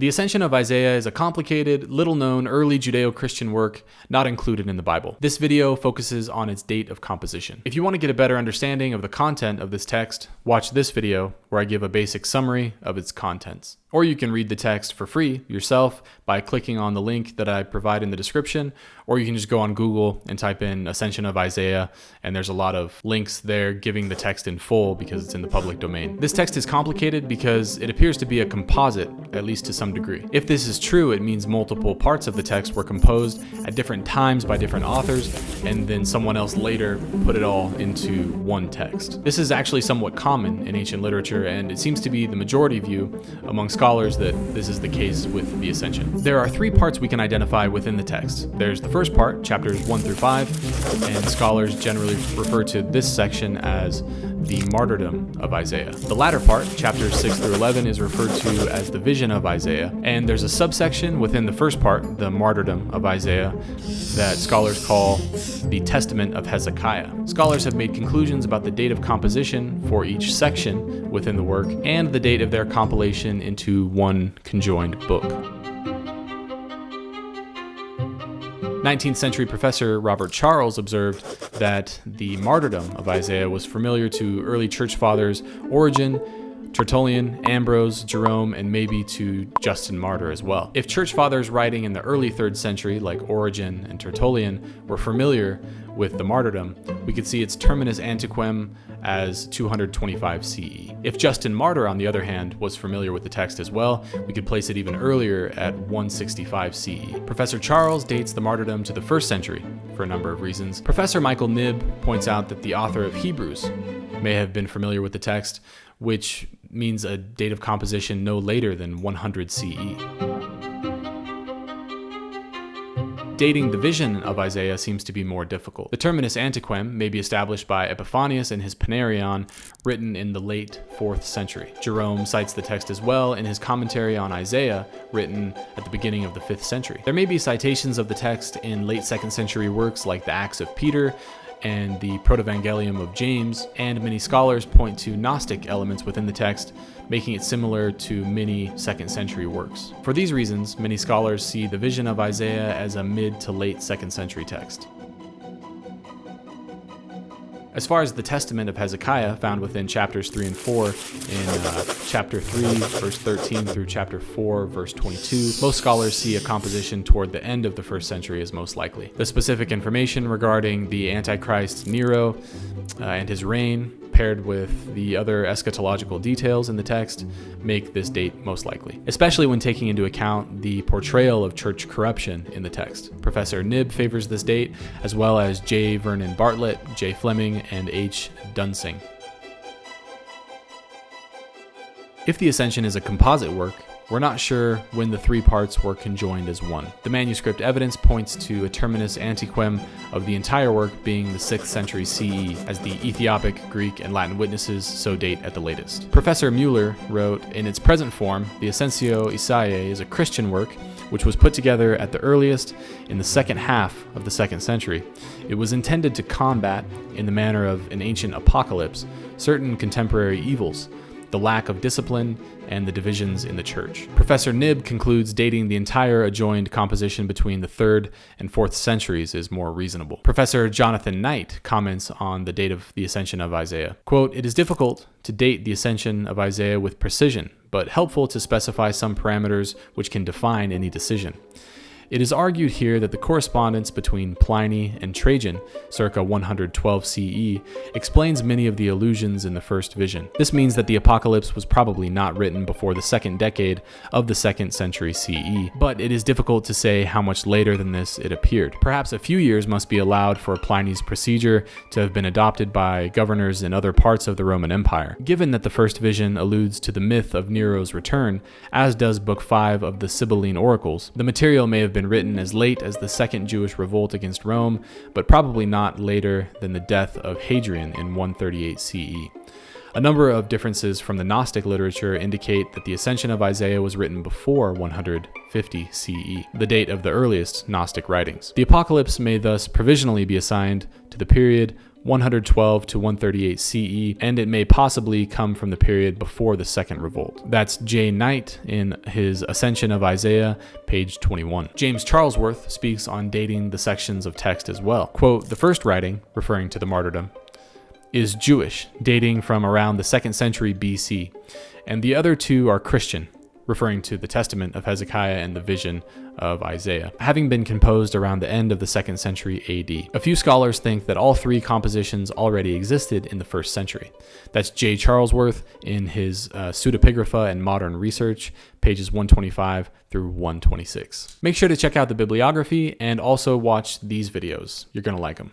The Ascension of Isaiah is a complicated, little-known early Judeo-Christian work not included in the Bible. This video focuses on its date of composition. If you want to get a better understanding of the content of this text, watch this video where I give a basic summary of its contents. Or you can read the text for free yourself by clicking on the link that I provide in the description, or you can just go on Google and type in Ascension of Isaiah, and there's a lot of links there giving the text in full because it's in the public domain. This text is complicated because it appears to be a composite, at least to some degree. If this is true, it means multiple parts of the text were composed at different times by different authors, and then someone else later put it all into one text. This is actually somewhat common in ancient literature, and it seems to be the majority view among scholars that this is the case with the Ascension. There are three parts we can identify within the text. There's the first part, chapters 1 through 5, and scholars generally refer to this section as the martyrdom of Isaiah. The latter part, chapters 6 through 11, is referred to as the vision of Isaiah, and there's a subsection within the first part, the martyrdom of Isaiah, that scholars call the Testament of Hezekiah. Scholars have made conclusions about the date of composition for each section within the work and the date of their compilation into one conjoined book. 19th century professor Robert Charles observed that the martyrdom of Isaiah was familiar to early church fathers Origen, Tertullian, Ambrose, Jerome, and maybe to Justin Martyr as well. If church fathers writing in the early 3rd century, like Origen and Tertullian, were familiar with the martyrdom, we could see its terminus antiquem as 225 CE. If Justin Martyr, on the other hand, was familiar with the text as well, we could place it even earlier at 165 CE. Professor Charles dates the martyrdom to the 1st century for a number of reasons. Professor Michael Knibb points out that the author of Hebrews may have been familiar with the text, which means a date of composition no later than 100 CE. Dating the vision of Isaiah seems to be more difficult. The terminus antiquem may be established by Epiphanius in his Panarion, written in the late 4th century. Jerome cites the text as well in his commentary on Isaiah, written at the beginning of the 5th century. There may be citations of the text in late 2nd century works like the Acts of Peter and the Protevangelium of James, and many scholars point to Gnostic elements within the text, making it similar to many 2nd century works. For these reasons, many scholars see the vision of Isaiah as a mid to late 2nd century text. As far as the Testament of Hezekiah, found within chapters 3 and 4, in chapter 3, verse 13 through chapter 4, verse 22, most scholars see a composition toward the end of the 1st century as most likely. The specific information regarding the Antichrist Nero and his reign, paired with the other eschatological details in the text, make this date most likely, especially when taking into account the portrayal of church corruption in the text. Professor Knibb favors this date, as well as J. Vernon Bartlett, J. Flemming, and H. Duensing. If the Ascension is a composite work, we're not sure when the three parts were conjoined as one. The manuscript evidence points to a terminus antiquem of the entire work being the 6th century CE, as the Ethiopic, Greek, and Latin witnesses so date at the latest. Professor Müller wrote, in its present form, the Ascension of Isaiah is a Christian work which was put together at the earliest in the 2nd half of the 2nd century. It was intended to combat, in the manner of an ancient apocalypse, certain contemporary evils, the lack of discipline, and the divisions in the church. Professor Knibb concludes dating the entire adjoined composition between the 3rd and 4th centuries is more reasonable. Professor Jonathan Knight comments on the date of the Ascension of Isaiah. Quote, "It is difficult to date the Ascension of Isaiah with precision, but helpful to specify some parameters which can define any decision. It is argued here that the correspondence between Pliny and Trajan, circa 112 CE, explains many of the allusions in the first vision. This means that the Apocalypse was probably not written before the 2nd decade of the 2nd century CE, but it is difficult to say how much later than this it appeared. Perhaps a few years must be allowed for Pliny's procedure to have been adopted by governors in other parts of the Roman Empire. Given that the first vision alludes to the myth of Nero's return, as does Book 5 of the Sibylline Oracles, the material may have been written as late as the 2nd Jewish revolt against Rome, but probably not later than the death of Hadrian in 138 CE. A number of differences from the Gnostic literature indicate that the Ascension of Isaiah was written before 150 CE, the date of the earliest Gnostic writings. The Apocalypse may thus provisionally be assigned to the period 112 to 138 CE, and it may possibly come from the period before the Second Revolt. That's J. Knight in his Ascension of Isaiah, page 21. James Charlesworth speaks on dating the sections of text as well. Quote, "The first writing," referring to the martyrdom, "is Jewish, dating from around the 2nd century BC, and the other two are Christian," referring to the Testament of Hezekiah and the vision of Isaiah, having been composed around the end of the 2nd century AD. A few scholars think that all three compositions already existed in the 1st century. That's J. Charlesworth in his Pseudepigrapha and Modern Research, pages 125 through 126. Make sure to check out the bibliography and also watch these videos. You're going to like them.